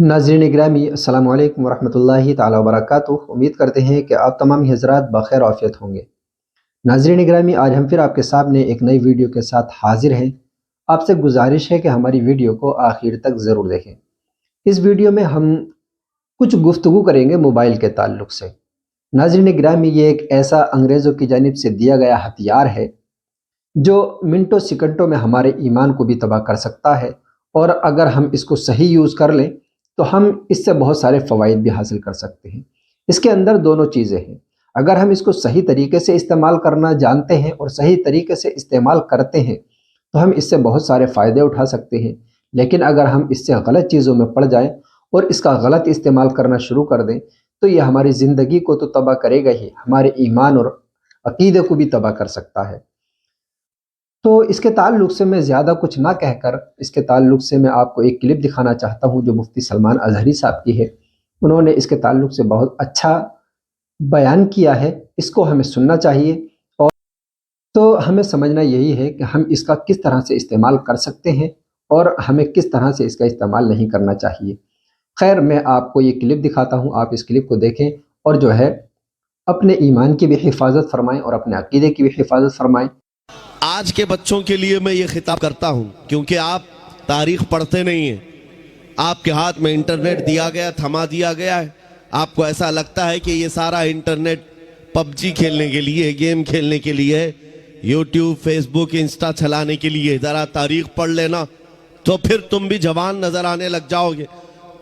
नाज़रीन ग्रामी अस्सलाम वालेकुम वरहमतुल्लाहि ताला वबरकातुहू। उम्मीद करते हैं कि आप तमाम हज़रात बख़ैर आफ़ियत होंगे। नाज़रीन ग्रामी, आज हम फिर आपके सामने एक नई वीडियो के साथ हाज़िर हैं। आपसे गुजारिश है कि हमारी वीडियो को आखिर तक ज़रूर देखें। इस वीडियो में हम कुछ गुफ्तगू करेंगे मोबाइल के ताल्लुक़ से। नाज़रीन ग्रामी, ये एक ऐसा अंग्रेज़ों की जानिब से दिया गया हथियार है जो मिनटों सेकंडों में हमारे ईमान को भी तबाह कर सकता है, और अगर हम इसको सही यूज़ कर लें तो हम इससे बहुत सारे फ़वाइद भी हासिल कर सकते हैं। इसके अंदर दोनों चीज़ें हैं। अगर हम इसको सही तरीके से इस्तेमाल करना जानते हैं और सही तरीके से इस्तेमाल करते हैं तो हम इससे बहुत सारे फ़ायदे उठा सकते हैं। लेकिन अगर हम इससे गलत चीज़ों में पड़ जाएं और इसका गलत इस्तेमाल करना शुरू कर दें तो ये हमारी ज़िंदगी को तो तबाह करेगा ही, हमारे ईमान और अक़ीदे को भी तबाह कर सकता है। तो इसके ताल्लुक़ से मैं ज़्यादा कुछ ना कहकर इसके ताल्लुक़ से मैं आपको एक क्लिप दिखाना चाहता हूँ जो मुफ्ती सलमान अज़हरी साहब की है। उन्होंने इसके ताल्लुक़ से बहुत अच्छा बयान किया है, इसको हमें सुनना चाहिए। और तो हमें समझना यही है कि हम इसका किस तरह से इस्तेमाल कर सकते हैं और हमें किस तरह से इसका इस्तेमाल नहीं करना चाहिए। खैर, मैं आपको ये क्लिप दिखाता हूँ, आप इस क्लिप को देखें और जो है अपने ईमान की भी हिफाजत फरमाएँ और अपने अक़ीदे की भी हिफाजत फरमाएँ। आज के बच्चों के लिए मैं ये खिताब करता हूँ क्योंकि आप तारीख पढ़ते नहीं हैं। आपके हाथ में इंटरनेट दिया गया, थमा दिया गया है। आपको ऐसा लगता है कि ये सारा इंटरनेट पबजी खेलने के लिए, गेम खेलने के लिए, यूट्यूब, फेसबुक, इंस्टा चलाने के लिए। ज़रा तारीख पढ़ लेना तो फिर तुम भी जवान नज़र आने लग जाओगे।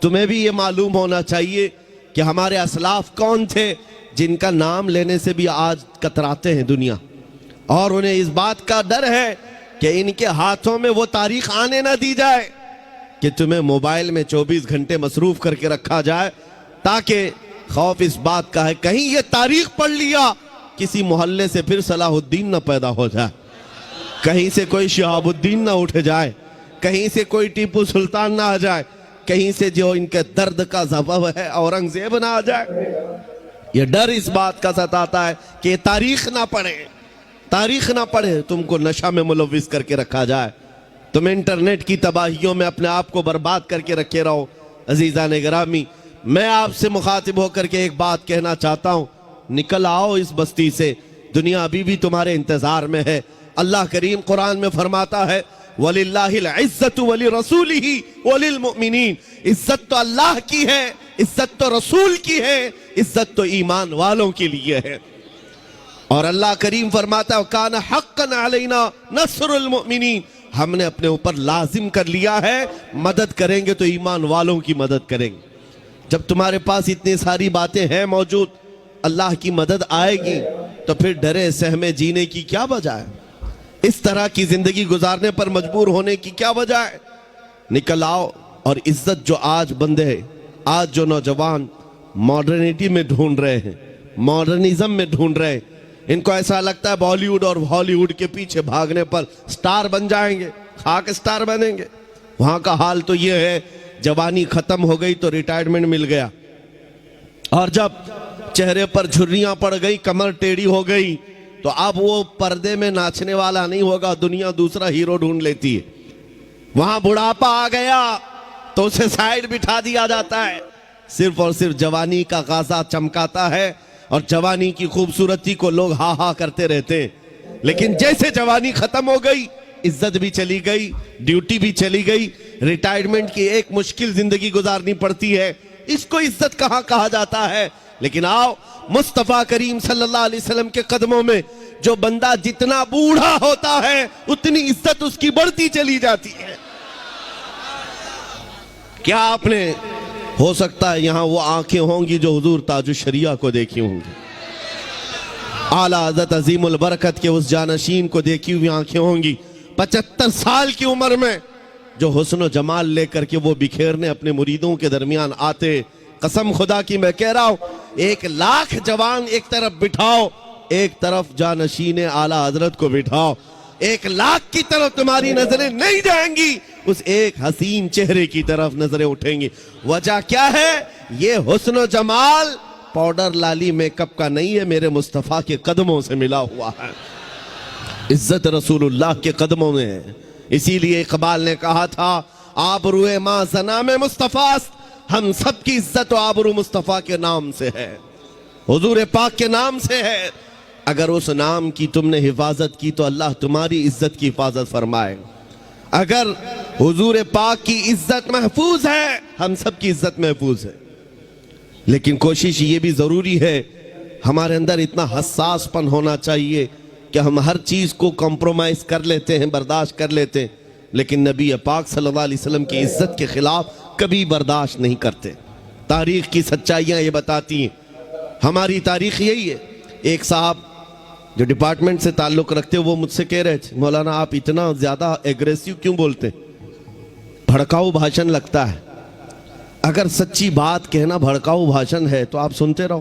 तुम्हें भी ये मालूम होना चाहिए कि हमारे असलाफ कौन थे जिनका नाम लेने से भी आज कतराते हैं दुनिया, और उन्हें इस बात का डर है कि इनके हाथों में वो तारीख आने ना दी जाए कि तुम्हें मोबाइल में 24 घंटे मसरूफ करके रखा जाए, ताकि खौफ इस बात का है कहीं ये तारीख पढ़ लिया किसी मोहल्ले से फिर सलाहुद्दीन ना पैदा हो जाए, कहीं से कोई शिहाबुद्दीन ना उठ जाए, कहीं से कोई टीपू सुल्तान ना आ जाए, कहीं से जो इनके दर्द का सबब है औरंगजेब ना आ जाए। ये डर इस बात का सताता है कि तारीख ना पढ़े, तारीख ना पढ़े, तुमको नशा में मुलव्विस करके रखा जाए, तुम इंटरनेट की तबाहियों में अपने आप को बर्बाद करके रखे रहो। अजीज़ान गिरामी, मैं आपसे मुखातिब होकर के एक बात कहना चाहता हूँ, निकल आओ इस बस्ती से, दुनिया अभी भी तुम्हारे इंतजार में है। अल्लाह करीम कुरान में फरमाता है, वलिल्लाहिल इज्जतु वली रसूलिही वलिल मुमिनीन। इज्जत तो अल्लाह की है, इज्जत तो रसूल की है, इज्जत तो ईमान वालों के लिए है। और अल्लाह करीम फरमाता है, कान हक्कन अलैना नस्रुल मुमिनीन, हमने अपने ऊपर लाजिम कर लिया है, मदद करेंगे तो ईमान वालों की मदद करेंगे। जब तुम्हारे पास इतनी सारी बातें हैं मौजूद, अल्लाह की मदद आएगी तो फिर डरे सहमे जीने की क्या वजह है? इस तरह की जिंदगी गुजारने पर मजबूर होने की क्या वजह है? निकल आओ। और इज्जत जो आज बंदे, आज जो नौजवान मॉडर्निटी में ढूंढ रहे हैं, मॉडर्निज्म में ढूंढ रहे हैं, इनको ऐसा लगता है बॉलीवुड और हॉलीवुड के पीछे भागने पर स्टार बन जाएंगे, खाक स्टार बनेंगे। वहां का हाल तो ये है, जवानी खत्म हो गई तो रिटायरमेंट मिल गया, और जब चेहरे पर झुर्रियां पड़ गई, कमर टेढ़ी हो गई, तो अब वो पर्दे में नाचने वाला नहीं होगा, दुनिया दूसरा हीरो ढूंढ लेती है। वहां बुढ़ापा आ गया तो उसे साइड बिठा दिया जाता है, सिर्फ और सिर्फ जवानी का गाजा चमकाता है और जवानी की खूबसूरती को लोग हा हा करते रहते हैं। लेकिन जैसे जवानी खत्म हो गई, इज्जत भी चली गई, ड्यूटी भी चली गई, रिटायरमेंट की एक मुश्किल जिंदगी गुजारनी पड़ती है। इसको इज्जत कहाँ कहा जाता है? लेकिन आओ, मुस्तफा करीम सल्लल्लाहु अलैहि वसल्लम के कदमों में जो बंदा जितना बूढ़ा होता है उतनी इज्जत उसकी बढ़ती चली जाती है। क्या आपने, हो सकता है यहाँ वो आंखें होंगी जो हुजूर ताजुश शरिया को देखी होंगी, आला हज़रत अजीमुल बरकत के उस जानशीन को देखी हुई आंखें होंगी, 75 साल की उम्र में जो हुस्न जमाल लेकर के वो बिखेरने अपने मुरीदों के दरमियान आते। कसम खुदा की मैं कह रहा हूं, 1 लाख जवान एक तरफ बिठाओ, एक तरफ जानशीन आला हजरत को बिठाओ, 1 लाख की तरफ तुम्हारी नजरें नहीं जाएंगी, उस एक हसीन चेहरे की तरफ नजरें उठेंगी। वजह क्या है? ये हुस्न जमाल पाउडर लाली मेकअप का नहीं है, मेरे मुस्तफा के कदमों से मिला हुआ है। इज्जत रसूलुल्लाह के कदमों में है। इसीलिए इकबाल ने कहा था, आबरूए मां जना में मुस्तफास्त, ہم سب کی عزت و آبرو مصطفیٰ کے نام سے ہے، حضور پاک کے نام سے ہے۔ اگر اس نام کی تم نے حفاظت کی تو اللہ تمہاری عزت کی حفاظت فرمائے۔ اگر حضور پاک کی عزت محفوظ ہے، ہم سب کی عزت محفوظ ہے۔ لیکن کوشش یہ بھی ضروری ہے، ہمارے اندر اتنا حساس پن ہونا چاہیے کہ ہم ہر چیز کو کمپرومائز کر لیتے ہیں، برداشت کر لیتے ہیں، لیکن نبی پاک صلی اللہ علیہ وسلم کی عزت کے خلاف کبھی برداشت نہیں کرتے۔ تاریخ کی سچائیاں یہ بتاتی ہیں، ہماری تاریخ یہی ہے۔ ایک صاحب جو ڈپارٹمنٹ سے تعلق رکھتے وہ مجھ سے کہہ رہے تھے، مولانا آپ اتنا زیادہ ایگریسو کیوں بولتے ہیں؟ بھڑکاؤ بھاشن لگتا ہے۔ اگر سچی بات کہنا بھڑکاؤ بھاشن ہے تو آپ سنتے رہو۔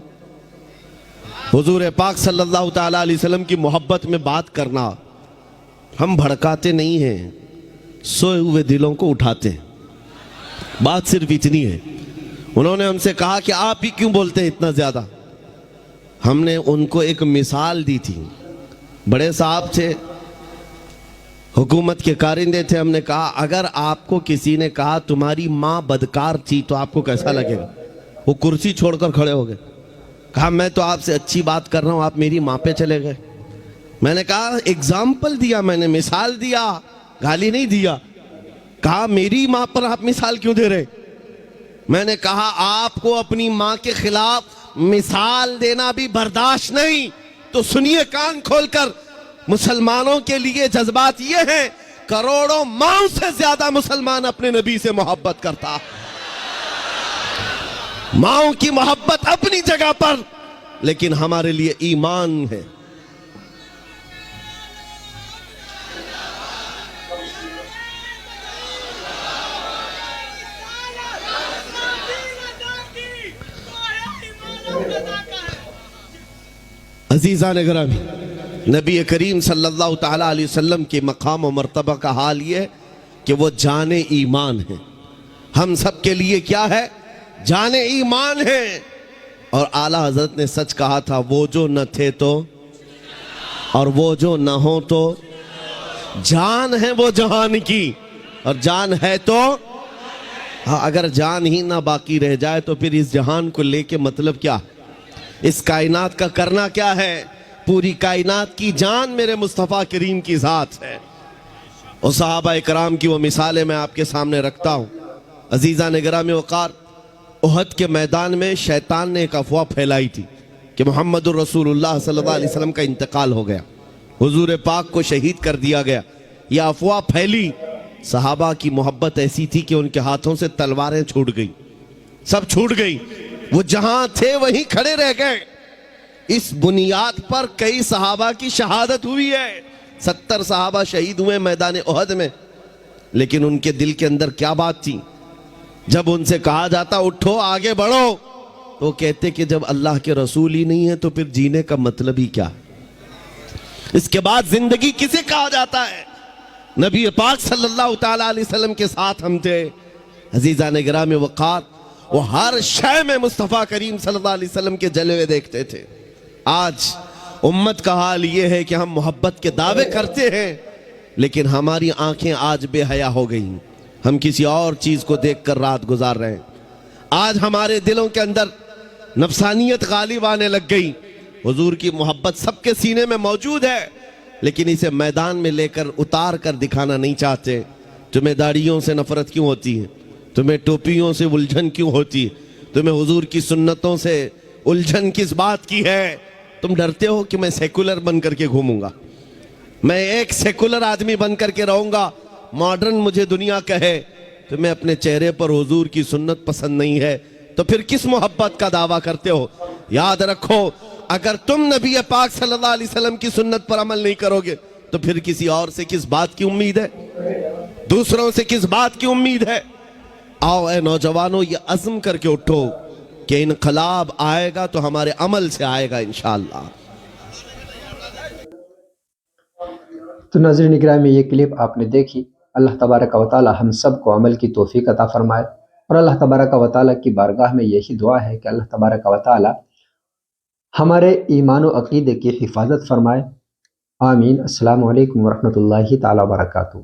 حضور پاک صلی اللہ تعالیٰ علیہ وسلم کی محبت میں بات کرنا، ہم بھڑکاتے نہیں ہیں، سوئے ہوئے دلوں کو اٹھاتے ہیں۔ بات صرف اتنی ہے۔ انہوں نے ہم سے کہا کہ آپ ہی کیوں بولتے ہیں اتنا زیادہ؟ ہم نے ان کو ایک مثال دی تھی۔ بڑے صاحب تھے، حکومت کے کارندے تھے۔ ہم نے کہا اگر آپ کو کسی نے کہا تمہاری ماں بدکار تھی تو آپ کو کیسا لگے گا؟ وہ کرسی چھوڑ کر کھڑے ہو گئے۔ کہا میں تو آپ سے اچھی بات کر رہا ہوں، آپ میری ماں پہ چلے گئے۔ میں نے کہا ایگزامپل دیا، میں نے مثال دیا، گالی نہیں دیا۔ کہا میری ماں پر آپ مثال کیوں دے رہے؟ میں نے کہا آپ کو اپنی ماں کے خلاف مثال دینا بھی برداشت نہیں تو سنیے کان کھول کر، مسلمانوں کے لیے جذبات یہ ہیں، کروڑوں ماؤں سے زیادہ مسلمان اپنے نبی سے محبت کرتا۔ ماؤں کی محبت اپنی جگہ پر، لیکن ہمارے لیے ایمان ہے۔ عزیزان گرامی، نبی کریم صلی اللہ تعالیٰ علیہ وسلم کے مقام و مرتبہ کا حال یہ ہے کہ وہ جان ایمان ہے۔ ہم سب کے لیے کیا ہے؟ جان ایمان ہے۔ اور اعلیٰ حضرت نے سچ کہا تھا، وہ جو نہ تھے تو اور وہ جو نہ ہو تو جان ہے وہ جہان کی، اور جان ہے تو ہاں، اگر جان ہی نہ باقی رہ جائے تو پھر اس جہان کو لے کے مطلب کیا؟ اس کائنات کا کرنا کیا ہے؟ پوری کائنات کی جان میرے مصطفیٰ کریم کی ذات ہے۔ اور صحابہ اکرام کی وہ مثالیں میں آپ کے سامنے رکھتا ہوں۔ عزیزان گرامی وقار، احد کے میدان میں شیطان نے ایک افواہ پھیلائی تھی کہ محمد الرسول اللہ صلی اللہ علیہ وسلم کا انتقال ہو گیا، حضور پاک کو شہید کر دیا گیا۔ یہ افواہ پھیلی، صحابہ کی محبت ایسی تھی کہ ان کے ہاتھوں سے تلواریں چھوٹ گئی، سب چھوٹ گئی، وہ جہاں تھے وہیں کھڑے رہ گئے۔ اس بنیاد پر کئی صحابہ کی شہادت ہوئی ہے، 70 صحابہ شہید ہوئے میدان احد میں۔ لیکن ان کے دل کے اندر کیا بات تھی؟ جب ان سے کہا جاتا اٹھو آگے بڑھو، تو وہ کہتے کہ جب اللہ کے رسول ہی نہیں ہے تو پھر جینے کا مطلب ہی کیا؟ اس کے بعد زندگی کسے کہا جاتا ہے؟ نبی پاک صلی اللہ تعالیٰ علیہ وسلم کے ساتھ ہم تھے۔ عزیزان گرامی وقار، وہ ہر شے میں مصطفیٰ کریم صلی اللہ علیہ وسلم کے جلوے دیکھتے تھے۔ آج امت کا حال یہ ہے کہ ہم محبت کے دعوے کرتے ہیں، لیکن ہماری آنکھیں آج بے حیا ہو گئیں، ہم کسی اور چیز کو دیکھ کر رات گزار رہے ہیں۔ آج ہمارے دلوں کے اندر نفسانیت غالب آنے لگ گئی۔ حضور کی محبت سب کے سینے میں موجود ہے، لیکن اسے میدان میں لے کر اتار کر دکھانا نہیں چاہتے۔ تمہیں داڑھیوں سے نفرت کیوں ہوتی ہے؟ تمہیں ٹوپیوں سے الجھن کیوں ہوتی ہے؟ تمہیں حضور کی سنتوں سے الجھن کس بات کی ہے؟ تم ڈرتے ہو کہ میں سیکولر بن کر کے گھوموں گا، میں ایک سیکولر آدمی بن کر کے رہوں گا، ماڈرن مجھے دنیا کہے۔ تمہیں اپنے چہرے پر حضور کی سنت پسند نہیں ہے تو پھر کس محبت کا دعویٰ کرتے ہو؟ یاد رکھو، اگر تم نبی پاک صلی اللہ علیہ وسلم کی سنت پر عمل نہیں کرو گے تو پھر کسی اور سے کس بات کی امید ہے؟ دوسروں سے کس بات کی امید ہے؟ آؤ اے نوجوانوں، یہ عزم کر کے اٹھو کہ انقلاب آئے گا تو ہمارے عمل سے آئے گا انشاءاللہ۔ تو ناظرین گرامی، یہ کلپ آپ نے دیکھی۔ اللہ تبارک و تعالی ہم سب کو عمل کی توفیق عطا فرمائے، اور اللہ تبارک و تعالی کی بارگاہ میں یہی دعا ہے کہ اللہ تبارک و تعالی ہمارے ایمان و عقیدے کی حفاظت فرمائے۔ آمین۔ السلام علیکم ورحمۃ اللہ تعالی وبرکاتہ۔